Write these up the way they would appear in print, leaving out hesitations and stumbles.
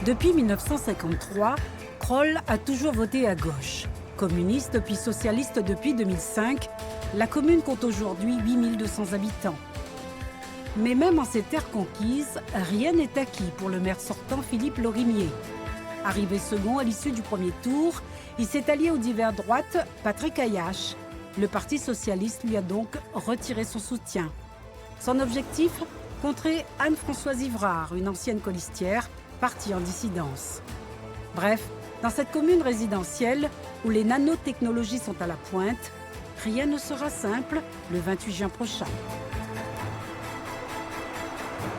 Depuis 1953, Crolles a toujours voté à gauche. Communiste puis socialiste depuis 2005, la commune compte aujourd'hui 8200 habitants. Mais même en ces terres conquises, rien n'est acquis pour le maire sortant Philippe Lorimier. Arrivé second à l'issue du premier tour, il s'est allié aux divers droites Patrick Ayache. Le Parti socialiste lui a donc retiré son soutien. Son objectif, contrer Anne-Françoise Ivrard, une ancienne colistière, partie en dissidence. Bref, dans cette commune résidentielle où les nanotechnologies sont à la pointe, rien ne sera simple le 28 juin prochain.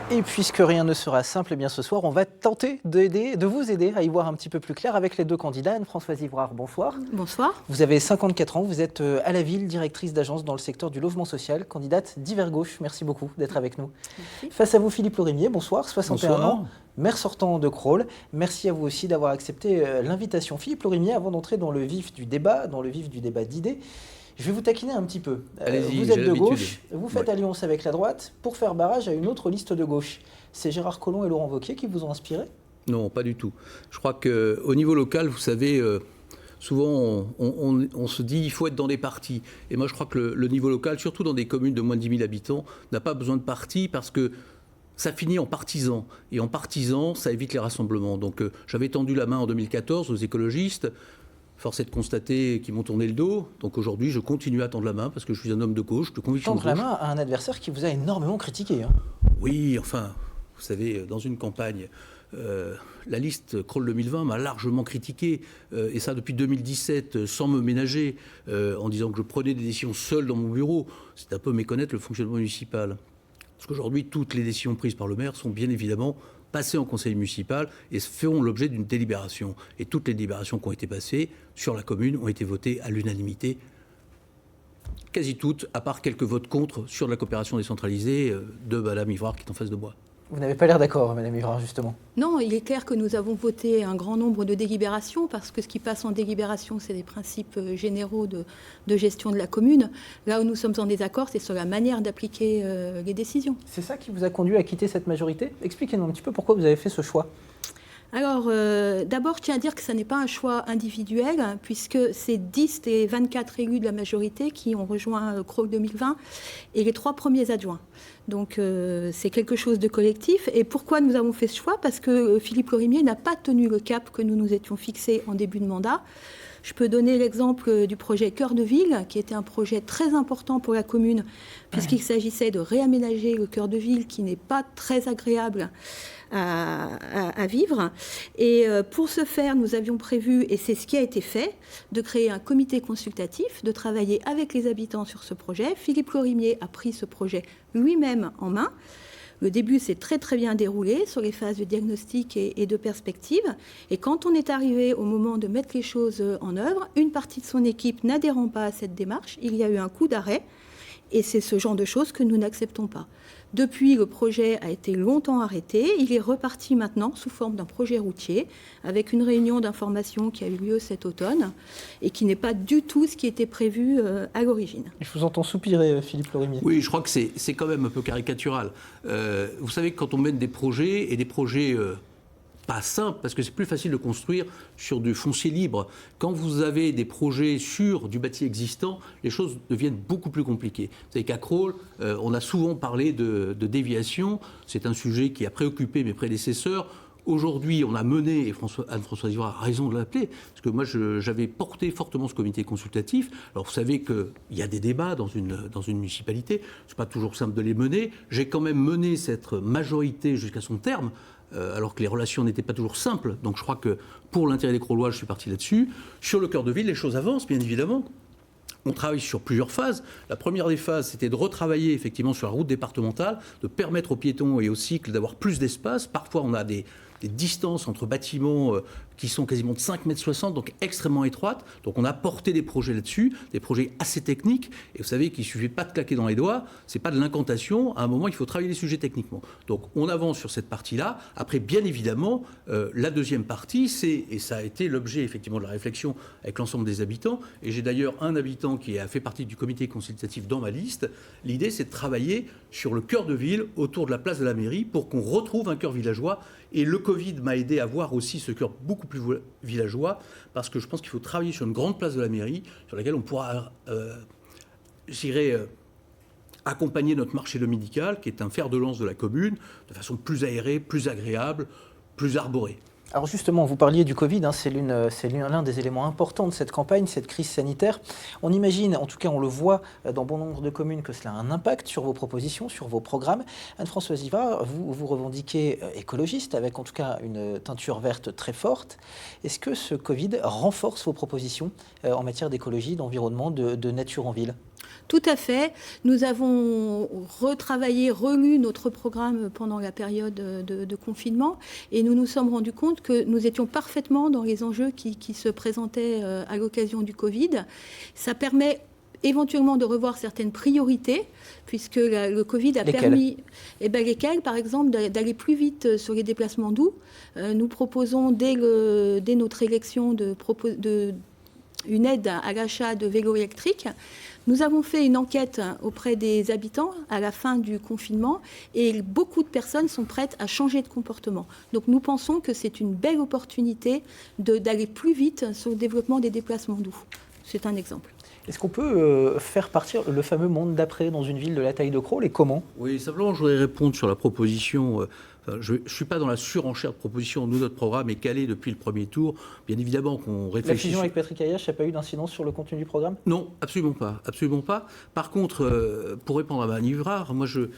Et puisque rien ne sera simple, eh bien ce soir, on va tenter de vous aider à y voir un petit peu plus clair avec les deux candidats. Anne-Françoise Ivrard, bonsoir. Bonsoir. Vous avez 54 ans, vous êtes à la ville, directrice d'agence dans le secteur du logement social, candidate d'Hiver Gauche. Merci beaucoup d'être avec nous. Merci. Face à vous, Philippe Lorimier, bonsoir, 61 Bonsoir. ans, maire sortant de Crolles. Merci à vous aussi d'avoir accepté l'invitation. Philippe Lorimier, avant d'entrer dans le vif du débat d'idées, je vais vous taquiner un petit peu. Allez-y, vous êtes j'ai de l'habitude. gauche, vous faites alliance avec la droite pour faire barrage à une autre liste de gauche. C'est Gérard Collomb et Laurent Wauquiez qui vous ont inspiré ? Non, pas du tout. Je crois qu'au niveau local, vous savez, souvent on se dit il faut être dans des partis. Et moi je crois que le niveau local, surtout dans des communes de moins de 10 000 habitants, n'a pas besoin de partis parce que ça finit en partisans. Et en partisans, ça évite les rassemblements. Donc j'avais tendu la main en 2014 aux écologistes. Force est de constater qu'ils m'ont tourné le dos. Donc aujourd'hui, je continue à tendre la main parce que je suis un homme de gauche, de conviction de Tendre la gauche. main à un adversaire qui vous a énormément critiqué. Oui, enfin, vous savez, dans une campagne, la liste Crolles 2020 m'a largement critiqué, et ça depuis 2017, sans me ménager, en disant que je prenais des décisions seul dans mon bureau. C'est un peu méconnaître le fonctionnement municipal. Parce qu'aujourd'hui, toutes les décisions prises par le maire sont bien évidemment passées en conseil municipal et feront l'objet d'une délibération. Et toutes les délibérations qui ont été passées sur la commune ont été votées à l'unanimité. Quasi toutes, à part quelques votes contre sur la coopération décentralisée de Mme Ivrard qui est en face de moi. Vous n'avez pas l'air d'accord, Madame Ivrard, justement. Non, il est clair que nous avons voté un grand nombre de délibérations parce que ce qui passe en délibération, c'est des principes généraux de gestion de la commune. Là où nous sommes en désaccord, c'est sur la manière d'appliquer les décisions. C'est ça qui vous a conduit à quitter cette majorité ? Expliquez-nous un petit peu pourquoi vous avez fait ce choix. Alors, d'abord, je tiens à dire que ce n'est pas un choix individuel, puisque c'est 10 des 24 élus de la majorité qui ont rejoint Crolles 2020 et les 3 premiers adjoints. Donc, c'est quelque chose de collectif. Et pourquoi nous avons fait ce choix ? Parce que Philippe Lorimier n'a pas tenu le cap que nous nous étions fixés en début de mandat. Je peux donner l'exemple du projet Cœur de Ville, qui était un projet très important pour la commune, puisqu'il s'agissait de réaménager le cœur de ville qui n'est pas très agréable à vivre. Et pour ce faire, nous avions prévu, et c'est ce qui a été fait, de créer un comité consultatif, de travailler avec les habitants sur ce projet. Philippe Lorimier a pris ce projet lui-même en main. Le début s'est très très bien déroulé sur les phases de diagnostic et de perspective. Et quand on est arrivé au moment de mettre les choses en œuvre, une partie de son équipe n'adhérant pas à cette démarche, il y a eu un coup d'arrêt. Et c'est ce genre de choses que nous n'acceptons pas. Depuis, le projet a été longtemps arrêté. Il est reparti maintenant sous forme d'un projet routier avec une réunion d'information qui a eu lieu cet automne et qui n'est pas du tout ce qui était prévu à l'origine. Je vous entends soupirer, Philippe Lorimier. Oui, je crois que c'est quand même un peu caricatural. Vous savez que quand on mène des projets, et des projets pas simples, parce que c'est plus facile de construire sur du foncier libre. Quand vous avez des projets sur du bâti existant, les choses deviennent beaucoup plus compliquées. Vous savez qu'à Crolles, on a souvent parlé de déviation. C'est un sujet qui a préoccupé mes prédécesseurs. Aujourd'hui, on a mené, et Anne-Françoise Ivrard a raison de l'appeler, parce que moi, j'avais porté fortement ce comité consultatif. Alors, vous savez qu'il y a des débats dans une municipalité. Ce n'est pas toujours simple de les mener. J'ai quand même mené cette majorité jusqu'à son terme, alors que les relations n'étaient pas toujours simples. Donc, je crois que pour l'intérêt des Crollois, je suis parti là-dessus. Sur le cœur de ville, les choses avancent, bien évidemment. On travaille sur plusieurs phases. La première des phases, c'était de retravailler effectivement sur la route départementale, de permettre aux piétons et aux cycles d'avoir plus d'espace. Parfois, on a des distances entre bâtiments qui sont quasiment de 5,60 m, donc extrêmement étroites. Donc on a porté des projets là-dessus, des projets assez techniques. Et vous savez qu'il ne suffit pas de claquer dans les doigts, ce n'est pas de l'incantation. À un moment, il faut travailler les sujets techniquement. Donc on avance sur cette partie-là. Après, bien évidemment, la deuxième partie, et ça a été l'objet effectivement de la réflexion avec l'ensemble des habitants, et j'ai d'ailleurs un habitant qui a fait partie du comité consultatif dans ma liste, l'idée c'est de travailler sur le cœur de ville, autour de la place de la mairie, pour qu'on retrouve un cœur villageois. Et le Covid m'a aidé à voir aussi ce cœur beaucoup plus villageois, parce que je pense qu'il faut travailler sur une grande place de la mairie, sur laquelle on pourra, accompagner notre marché dominical, qui est un fer de lance de la commune, de façon plus aérée, plus agréable, plus arborée. Alors justement, vous parliez du Covid, c'est l'un des éléments importants de cette campagne, cette crise sanitaire. On imagine, en tout cas on le voit dans bon nombre de communes, que cela a un impact sur vos propositions, sur vos programmes. Anne-Françoise Ivrard, vous revendiquez écologiste, avec en tout cas une teinture verte très forte. Est-ce que ce Covid renforce vos propositions en matière d'écologie, d'environnement, de nature en ville ? Tout à fait. Nous avons retravaillé, relu notre programme pendant la période de confinement et nous nous sommes rendus compte que nous étions parfaitement dans les enjeux qui se présentaient à l'occasion du Covid. Ça permet éventuellement de revoir certaines priorités, puisque le Covid a permis... lesquelles, par exemple, d'aller plus vite sur les déplacements doux. Nous proposons, dès notre élection, une aide à l'achat de vélos électriques. Nous avons fait une enquête auprès des habitants à la fin du confinement et beaucoup de personnes sont prêtes à changer de comportement. Donc nous pensons que c'est une belle opportunité d'aller plus vite sur le développement des déplacements doux. C'est un exemple. Est-ce qu'on peut faire partir le fameux monde d'après dans une ville de la taille de Crolles et comment ? Oui, simplement, je voudrais répondre sur la proposition. Je ne suis pas dans la surenchère de propositions. Nous, notre programme est calé depuis le premier tour. Bien évidemment qu'on réfléchit... La fusion avec Patrick Ayache n'a pas eu d'incidence sur le contenu du programme ? Non, absolument pas. Absolument pas. Par contre, pour répondre à Mme Ivrard, moi, je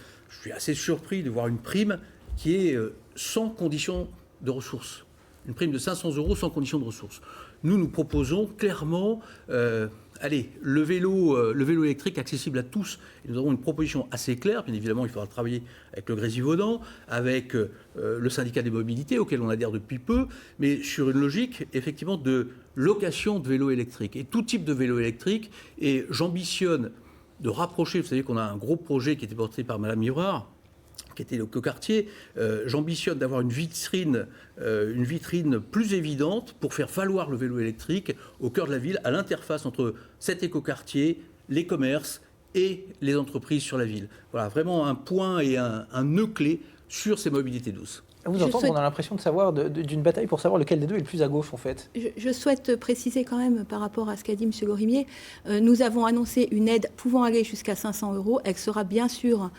suis assez surpris de voir une prime qui est sans condition de ressources. Une prime de 500 € sans condition de ressources. Nous proposons clairement... le vélo électrique accessible à tous. Et nous avons une proposition assez claire. Bien évidemment, il faudra travailler avec le Grésivaudan, avec le syndicat des mobilités, auquel on adhère depuis peu, mais sur une logique, effectivement, de location de vélos électriques. Et tout type de vélo électrique. Et j'ambitionne de rapprocher, vous savez qu'on a un gros projet qui était porté par Mme Ivrard, qui était l'écoquartier. J'ambitionne d'avoir une vitrine plus évidente pour faire valoir le vélo électrique au cœur de la ville, à l'interface entre cet écoquartier, les commerces et les entreprises sur la ville. Voilà, vraiment un point et un nœud clé sur ces mobilités douces. Vous entendez, on a l'impression de savoir d'une bataille pour savoir lequel des deux est le plus à gauche en fait. Je souhaite préciser quand même par rapport à ce qu'a dit M. Lorimier, nous avons annoncé une aide pouvant aller jusqu'à 500 €. Elle sera bien sûr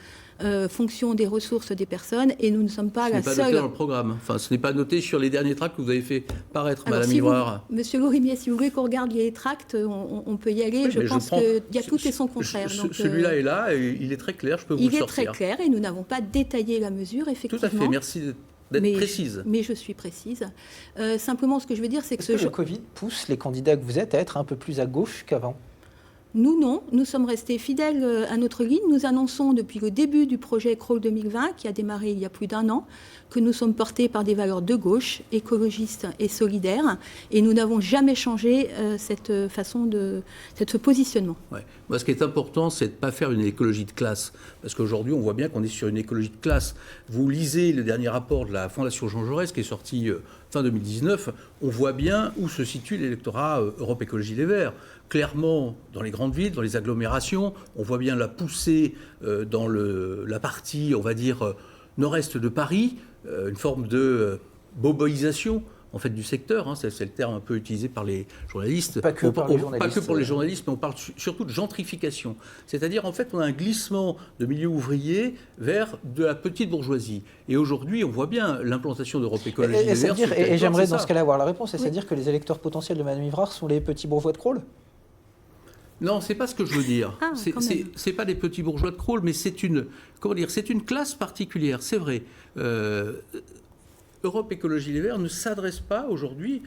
fonction des ressources des personnes et nous ne sommes pas la seule... Ce n'est pas noté dans le programme. Enfin, ce n'est pas noté sur les derniers tracts que vous avez fait paraître, Mme Ivrard. Monsieur Lorimier, si vous voulez qu'on regarde les tracts, on peut y aller. Oui, je pense qu'il y a tout et son contraire. Celui-là est là et il est très clair, je peux vous le sortir. Il est très clair et nous n'avons pas détaillé la mesure, effectivement. Tout à fait, merci d'être précise. Mais je suis précise. Simplement, ce que je veux dire, c'est que... le Covid pousse les candidats que vous êtes à être un peu plus à gauche qu'avant ? Nous, non. Nous sommes restés fidèles à notre ligne. Nous annonçons depuis le début du projet Crolles 2020, qui a démarré il y a plus d'1 an, que nous sommes portés par des valeurs de gauche, écologistes et solidaires. Et nous n'avons jamais changé cette positionnement. Ouais. Moi, ce qui est important, c'est de ne pas faire une écologie de classe. Parce qu'aujourd'hui, on voit bien qu'on est sur une écologie de classe. Vous lisez le dernier rapport de la Fondation Jean Jaurès, qui est sorti fin 2019. On voit bien où se situe l'électorat Europe Écologie Les Verts. Clairement, dans les grandes villes, dans les agglomérations, on voit bien la poussée dans la partie, on va dire, nord-est de Paris, une forme de boboisation en fait, du secteur. C'est le terme un peu utilisé par les journalistes. Pas que pour les journalistes, mais on parle surtout de gentrification. C'est-à-dire, en fait, on a un glissement de milieu ouvrier vers de la petite bourgeoisie. Et aujourd'hui, on voit bien l'implantation d'Europe Écologie Les Verts. Et j'aimerais dans ce cas-là avoir la réponse. C'est-à-dire que les électeurs potentiels de Mme Ivrard sont les petits bourgeois de Crolles ? Non, c'est pas ce que je veux dire. C'est pas des petits bourgeois de Crolles, mais c'est une classe particulière, c'est vrai. Europe Écologie Les Verts ne s'adresse pas aujourd'hui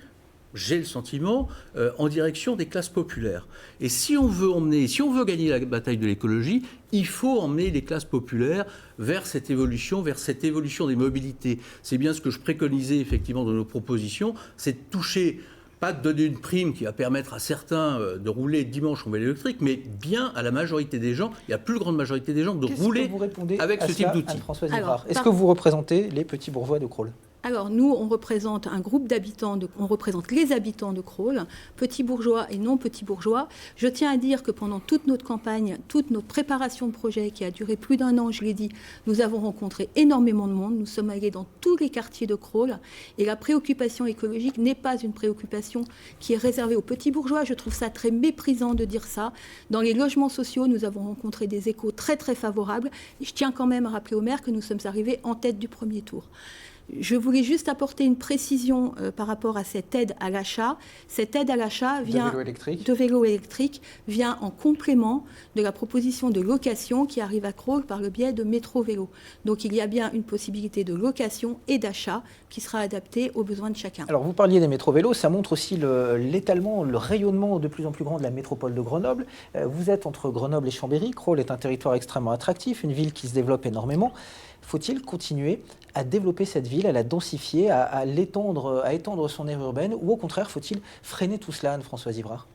j'ai le sentiment, en direction des classes populaires. Et si on veut gagner la bataille de l'écologie, il faut emmener les classes populaires vers cette évolution des mobilités. C'est bien ce que je préconisais effectivement dans nos propositions, c'est de toucher, pas de donner une prime qui va permettre à certains de rouler dimanche en vélo électrique, mais bien à la majorité des gens, et à la plus grande majorité des gens, de rouler avec ce type d'outil. Françoise Ivrard, est-ce que vous représentez les petits bourgeois de Crolles ? Alors nous, on représente un groupe d'habitants, on représente les habitants de Crolles, petits bourgeois et non petits bourgeois. Je tiens à dire que pendant toute notre campagne, toute notre préparation de projet qui a duré plus d'1 an, je l'ai dit, nous avons rencontré énormément de monde. Nous sommes allés dans tous les quartiers de Crolles et la préoccupation écologique n'est pas une préoccupation qui est réservée aux petits bourgeois. Je trouve ça très méprisant de dire ça. Dans les logements sociaux, nous avons rencontré des échos très très favorables et je tiens quand même à rappeler au maire que nous sommes arrivés en tête du premier tour. Je voulais juste apporter une précision par rapport à cette aide à l'achat. Cette aide à l'achat de vélo électrique vient en complément de la proposition de location qui arrive à Crolles par le biais de Métro Vélo. Donc il y a bien une possibilité de location et d'achat qui sera adaptée aux besoins de chacun. Alors vous parliez des métro-vélos, ça montre aussi l'étalement, le rayonnement de plus en plus grand de la métropole de Grenoble. Vous êtes entre Grenoble et Chambéry. Crolles est un territoire extrêmement attractif, une ville qui se développe énormément. Faut-il continuer à développer cette ville, à la densifier, à étendre son aire urbaine, ou au contraire, faut-il freiner tout cela, Anne-Françoise Ivrard ?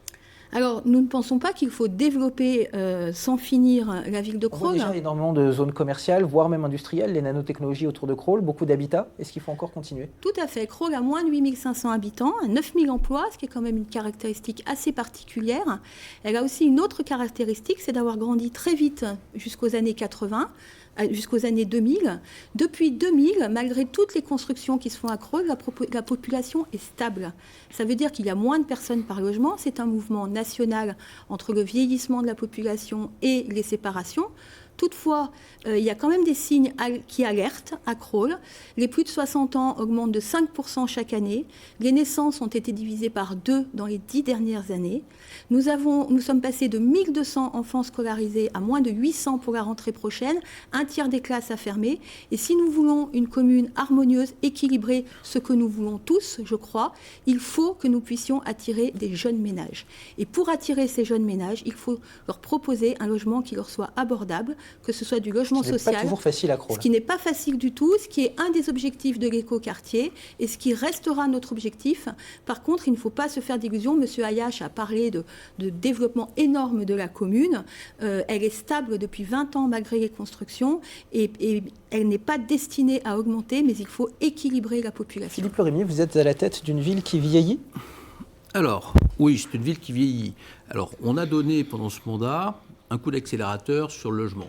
Alors, nous ne pensons pas qu'il faut développer sans finir la ville de Crolles. On voit déjà énormément de zones commerciales, voire même industrielles, les nanotechnologies autour de Crolles, beaucoup d'habitats. Est-ce qu'il faut encore continuer ? Tout à fait. Crolles a moins de 8500 habitants, 9000 emplois, ce qui est quand même une caractéristique assez particulière. Elle a aussi une autre caractéristique, c'est d'avoir grandi très vite jusqu'aux années 80. Jusqu'aux années 2000. Depuis 2000, malgré toutes les constructions qui se font à Crolles, la population est stable. Ça veut dire qu'il y a moins de personnes par logement. C'est un mouvement national entre le vieillissement de la population et les séparations. Toutefois, il y a quand même des signes qui alertent à Crolles. Les plus de 60 ans augmentent de 5% chaque année. Les naissances ont été divisées par 2 dans les 10 dernières années. Nous sommes passés de 1200 enfants scolarisés à moins de 800 pour la rentrée prochaine, un tiers des classes à fermer. Et si nous voulons une commune harmonieuse, équilibrée, ce que nous voulons tous, je crois, il faut que nous puissions attirer des jeunes ménages. Et pour attirer ces jeunes ménages, il faut leur proposer un logement qui leur soit abordable, que ce soit du logement social. Ce n'est pas toujours facile à Crolles. Ce qui n'est pas facile du tout, ce qui est un des objectifs de l'écoquartier et ce qui restera notre objectif. Par contre, il ne faut pas se faire d'illusions. Monsieur Ayache a parlé de développement énorme de la commune. Elle est stable depuis 20 ans malgré les constructions et elle n'est pas destinée à augmenter, mais il faut équilibrer la population. Philippe Lorimier, vous êtes à la tête d'une ville qui vieillit ? Alors, oui, c'est une ville qui vieillit. Alors, on a donné pendant ce mandat un coup d'accélérateur sur le logement.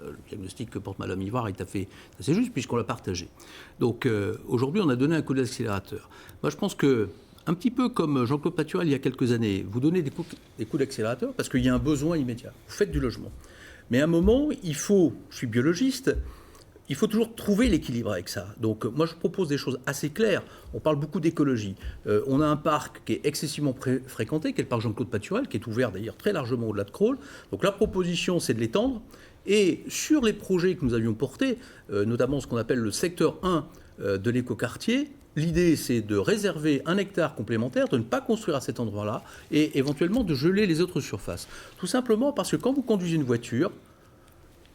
Le diagnostic que porte Mme Ivrard est assez juste puisqu'on l'a partagé. Donc aujourd'hui, on a donné un coup d'accélérateur. Moi, je pense que, un petit peu comme Jean-Claude Patural il y a quelques années, vous donnez des coups d'accélérateur parce qu'il y a un besoin immédiat. Vous faites du logement. Mais à un moment, il faut, je suis biologiste, il faut toujours trouver l'équilibre avec ça. Donc moi, je propose des choses assez claires. On parle beaucoup d'écologie. On a un parc qui est excessivement fréquenté, qui est le parc Jean-Claude Patural, qui est ouvert d'ailleurs très largement au-delà de Crolles. Donc la proposition, c'est de l'étendre. Et sur les projets que nous avions portés, notamment ce qu'on appelle le secteur 1 de l'écoquartier, l'idée, c'est de réserver 1 hectare complémentaire, de ne pas construire à cet endroit-là, et éventuellement de geler les autres surfaces. Tout simplement parce que quand vous conduisez une voiture,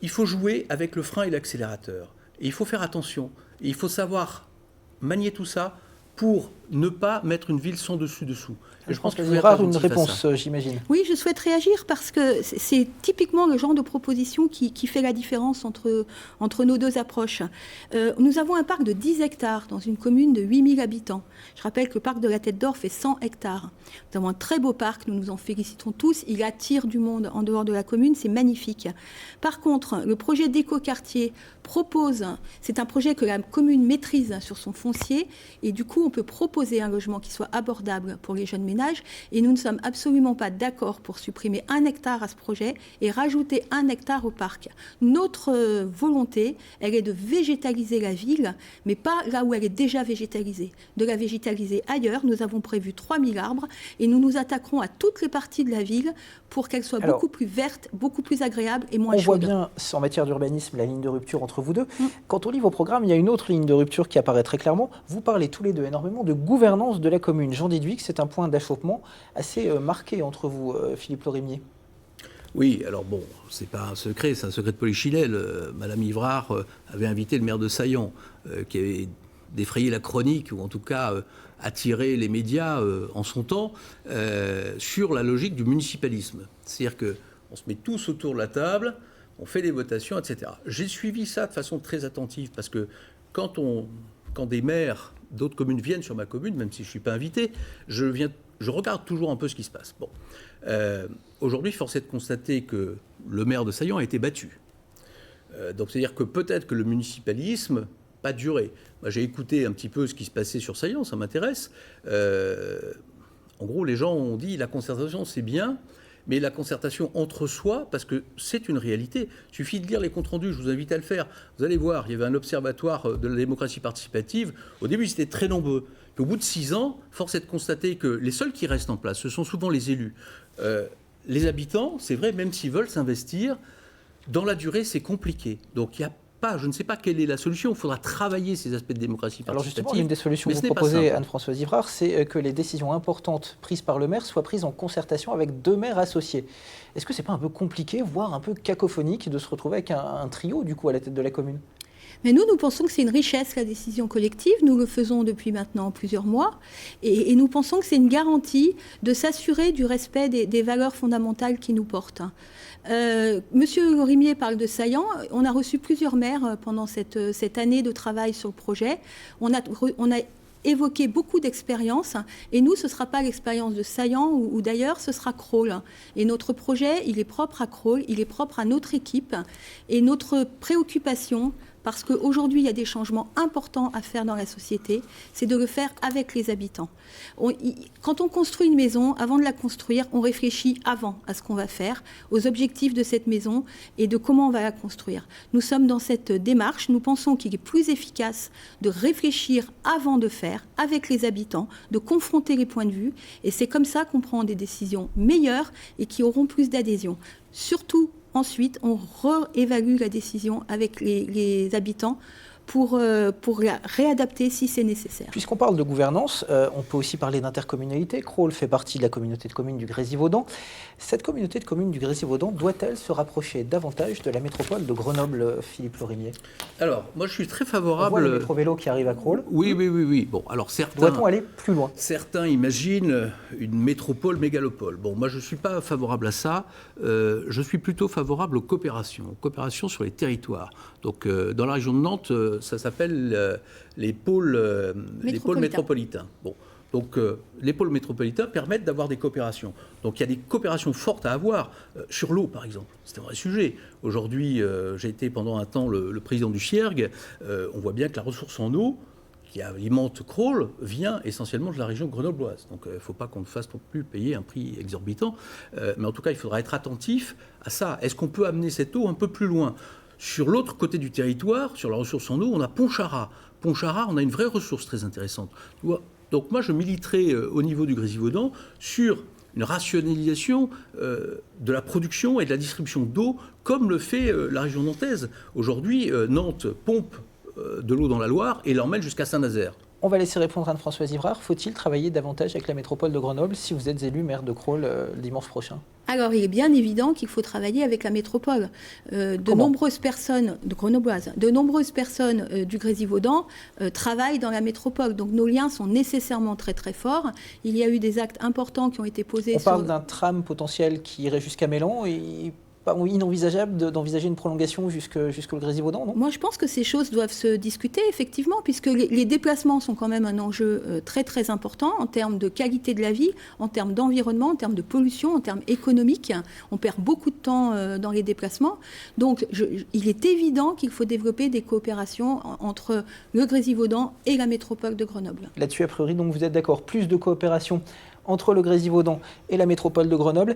il faut jouer avec le frein et l'accélérateur. Et il faut faire attention. Et il faut savoir manier tout ça pour ne pas mettre une ville sans dessus-dessous. Et je pense qu'il y aura une réponse, j'imagine. Oui, je souhaite réagir parce que c'est typiquement le genre de proposition qui fait la différence entre nos deux approches. Nous avons un parc de 10 hectares dans une commune de 8000 habitants. Je rappelle que le parc de la Tête d'Or fait 100 hectares. Nous avons un très beau parc, nous nous en félicitons tous. Il attire du monde en dehors de la commune, c'est magnifique. Par contre, le projet d'écoquartier propose, c'est un projet que la commune maîtrise sur son foncier et du coup on peut proposer un logement qui soit abordable pour les jeunes ménages et nous ne sommes absolument pas d'accord pour supprimer 1 hectare à ce projet et rajouter 1 hectare au parc. Notre volonté, elle est de végétaliser la ville, mais pas là où elle est déjà végétalisée, de la végétaliser ailleurs. Nous avons prévu 3000 arbres et nous nous attaquerons à toutes les parties de la ville pour qu'elle soit beaucoup plus verte, beaucoup plus agréable et moins chaude. On voit bien en matière d'urbanisme la ligne de rupture entre entre vous deux. Quand on lit vos programmes, il y a une autre ligne de rupture qui apparaît très clairement. Vous parlez tous les deux énormément de gouvernance de la commune. J'en déduis que c'est un point d'achoppement assez marqué entre vous, Philippe Lorimier. Oui, alors bon, c'est pas un secret, c'est un secret de polichinelle. Madame Ivrard avait invité le maire de Saillant, qui avait défrayé la chronique, ou en tout cas attiré les médias en son temps, sur la logique du municipalisme. C'est-à-dire qu'on se met tous autour de la table, on fait des votations, etc. J'ai suivi ça de façon très attentive, parce que quand des maires d'autres communes viennent sur ma commune, même si je ne suis pas invité, je regarde toujours un peu ce qui se passe. Bon. Aujourd'hui, force est de constater que le maire de Saillant a été battu. Donc, c'est-à-dire que peut-être que le municipalisme pas duré. Moi, j'ai écouté un petit peu ce qui se passait sur Saillant, ça m'intéresse. En gros, les gens ont dit la concertation, c'est bien, mais la concertation entre soi, parce que c'est une réalité. Il suffit de lire les comptes rendus, je vous invite à le faire. Vous allez voir, il y avait un observatoire de la démocratie participative. Au début, c'était très nombreux. Puis au bout de 6 ans, force est de constater que les seuls qui restent en place, ce sont souvent les élus. Les habitants, c'est vrai, même s'ils veulent s'investir, dans la durée, c'est compliqué. Donc il y a je ne sais pas quelle est la solution. Il faudra travailler ces aspects de démocratie participative. Alors justement, l'une des solutions que vous proposez, Anne-Françoise Ivrard, c'est que les décisions importantes prises par le maire soient prises en concertation avec 2 maires associés. Est-ce que ce n'est pas un peu compliqué, voire un peu cacophonique, de se retrouver avec un trio, du coup, à la tête de la commune ? Mais nous pensons que c'est une richesse, la décision collective. Nous le faisons depuis maintenant plusieurs mois. Et nous pensons que c'est une garantie de s'assurer du respect des valeurs fondamentales qui nous portent. Monsieur Lorimier parle de Saillant. On a reçu plusieurs maires pendant cette année de travail sur le projet. On a évoqué beaucoup d'expériences. Et nous, ce ne sera pas l'expérience de Saillant ou d'ailleurs, ce sera Crolles. Et notre projet, il est propre à Crolles, il est propre à notre équipe. Et notre préoccupation, parce qu'aujourd'hui, il y a des changements importants à faire dans la société, c'est de le faire avec les habitants. Quand on construit une maison, avant de la construire, on réfléchit avant à ce qu'on va faire, aux objectifs de cette maison et de comment on va la construire. Nous sommes dans cette démarche. Nous pensons qu'il est plus efficace de réfléchir avant de faire, avec les habitants, de confronter les points de vue. Et c'est comme ça qu'on prend des décisions meilleures et qui auront plus d'adhésion. Surtout, ensuite, on réévalue la décision avec les habitants pour la réadapter si c'est nécessaire. Puisqu'on parle de gouvernance, on peut aussi parler d'intercommunalité. Crolles fait partie de la communauté de communes du Grésivaudan. Cette communauté de communes du Grésivaudan doit-elle se rapprocher davantage de la métropole de Grenoble, Philippe Lorimier ? Alors, moi je suis très favorable... On voit le métro-vélo qui arrive à Crolles. Oui. Bon, alors certains... Doit-on aller plus loin ? Certains imaginent une métropole mégalopole. Bon, moi je ne suis pas favorable à ça. Je suis plutôt favorable aux coopérations sur les territoires. Donc, dans la région de Nantes, ça s'appelle les pôles métropolitains. Bon. Donc, les pôles métropolitains permettent d'avoir des coopérations. Donc, il y a des coopérations fortes à avoir sur l'eau, par exemple. C'est un vrai sujet. Aujourd'hui, j'ai été pendant un temps le président du CIERG. On voit bien que la ressource en eau, qui alimente Crolles, vient essentiellement de la région grenobloise. Donc, il ne faut pas qu'on ne fasse non plus payer un prix exorbitant. Mais en tout cas, il faudra être attentif à ça. Est-ce qu'on peut amener cette eau un peu plus loin ? Sur l'autre côté du territoire, sur la ressource en eau, on a Pontcharrat. Pontcharrat, on a une vraie ressource très intéressante. Donc moi, je militerai au niveau du Grésivaudan sur une rationalisation de la production et de la distribution d'eau, comme le fait la région nantaise. Aujourd'hui, Nantes pompe de l'eau dans la Loire et l'emmène jusqu'à Saint-Nazaire. On va laisser répondre Anne-Françoise Ivrard. Faut-il travailler davantage avec la métropole de Grenoble si vous êtes élu maire de Crolles dimanche prochain ? Alors, il est bien évident qu'il faut travailler avec la métropole. De nombreuses personnes grenobloises, de nombreuses personnes du Grésivaudan travaillent dans la métropole. Donc, nos liens sont nécessairement très, très forts. Il y a eu des actes importants qui ont été posés. On parle d'un tram potentiel qui irait jusqu'à Mélan et inenvisageable d'envisager une prolongation jusqu'au Grésivaudan, non ? Moi, je pense que ces choses doivent se discuter, effectivement, puisque les déplacements sont quand même un enjeu très, très important en termes de qualité de la vie, en termes d'environnement, en termes de pollution, en termes économiques. On perd beaucoup de temps dans les déplacements. Donc, il est évident qu'il faut développer des coopérations entre le Grésivaudan et la métropole de Grenoble. Là-dessus, a priori, donc, vous êtes d'accord, plus de coopération entre le Grésivaudan et la métropole de Grenoble.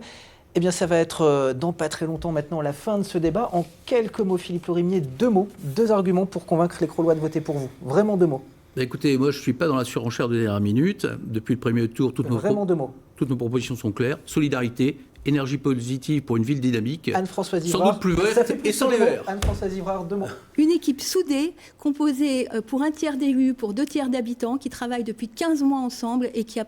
Eh bien, ça va être dans pas très longtemps maintenant la fin de ce débat. En quelques mots, Philippe Lorimier, 2 mots, 2 arguments pour convaincre les Crollois de voter pour vous. Vraiment 2 mots. Écoutez, moi je ne suis pas dans la surenchère de dernière minute. Depuis le premier tour, toutes nos propositions sont claires. Solidarité énergie positive pour une ville dynamique, Anne-Françoise sans Ivrard, doute plus ça verte fait plus et sans que les deux mots. verts. Anne-Françoise Ivrard, 2 mots. Une équipe soudée, composée pour un tiers d'élus, pour 2 tiers d'habitants, qui travaillent depuis 15 mois ensemble et qui a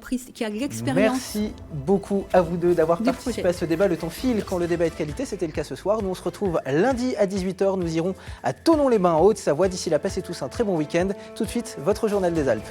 l'expérience. Merci beaucoup à vous deux d'avoir du participé projet. à ce débat. Le temps file quand le débat est de qualité, c'était le cas ce soir. Nous on se retrouve lundi à 18h, nous irons à Thonon-les-Bains en Haute-Savoie. D'ici là, passez tous un très bon week-end. Tout de suite, votre journal des Alpes.